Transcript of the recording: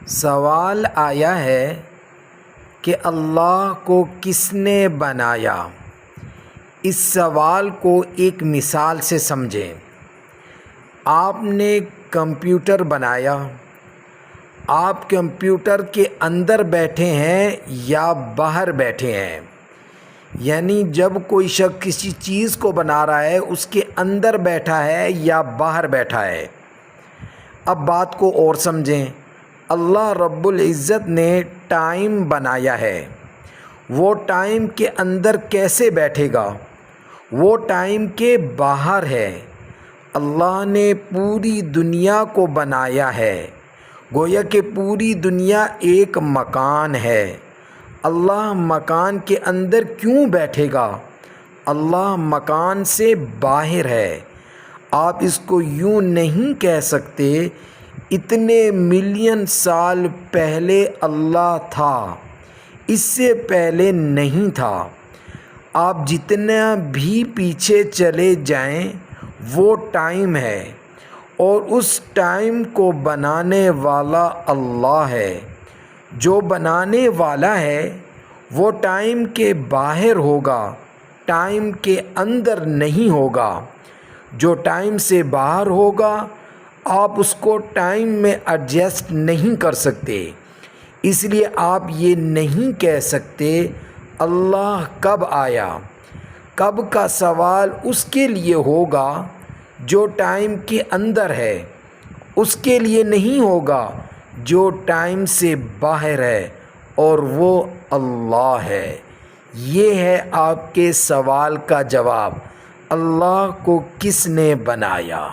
سوال آیا ہے کہ اللہ کو کس نے بنایا؟ اس سوال کو ایک مثال سے سمجھیں۔ آپ نے کمپیوٹر بنایا، آپ کمپیوٹر کے اندر بیٹھے ہیں یا باہر بیٹھے ہیں؟ یعنی جب کوئی شخص کسی چیز کو بنا رہا ہے اس کے اندر بیٹھا ہے یا باہر بیٹھا ہے؟ اب بات کو اور سمجھیں۔ اللہ رب العزت نے ٹائم بنایا ہے، وہ ٹائم کے اندر کیسے بیٹھے گا؟ وہ ٹائم کے باہر ہے۔ اللہ نے پوری دنیا کو بنایا ہے، گویا کہ پوری دنیا ایک مکان ہے۔ اللہ مکان کے اندر کیوں بیٹھے گا؟ اللہ مکان سے باہر ہے۔ آپ اس کو یوں نہیں کہہ سکتے اتنے ملین سال پہلے اللہ تھا، اس سے پہلے نہیں تھا۔ آپ جتنا بھی پیچھے چلے جائیں وہ ٹائم ہے، اور اس ٹائم کو بنانے والا اللہ ہے۔ جو بنانے والا ہے وہ ٹائم کے باہر ہوگا، ٹائم کے اندر نہیں ہوگا۔ جو ٹائم سے باہر ہوگا آپ اس کو ٹائم میں ایڈجسٹ نہیں کر سکتے، اس لیے آپ یہ نہیں کہہ سکتے اللہ کب آیا۔ کب کا سوال اس کے لیے ہوگا جو ٹائم کے اندر ہے، اس کے لیے نہیں ہوگا جو ٹائم سے باہر ہے، اور وہ اللہ ہے۔ یہ ہے آپ کے سوال کا جواب۔ اللہ کو کس نے بنایا؟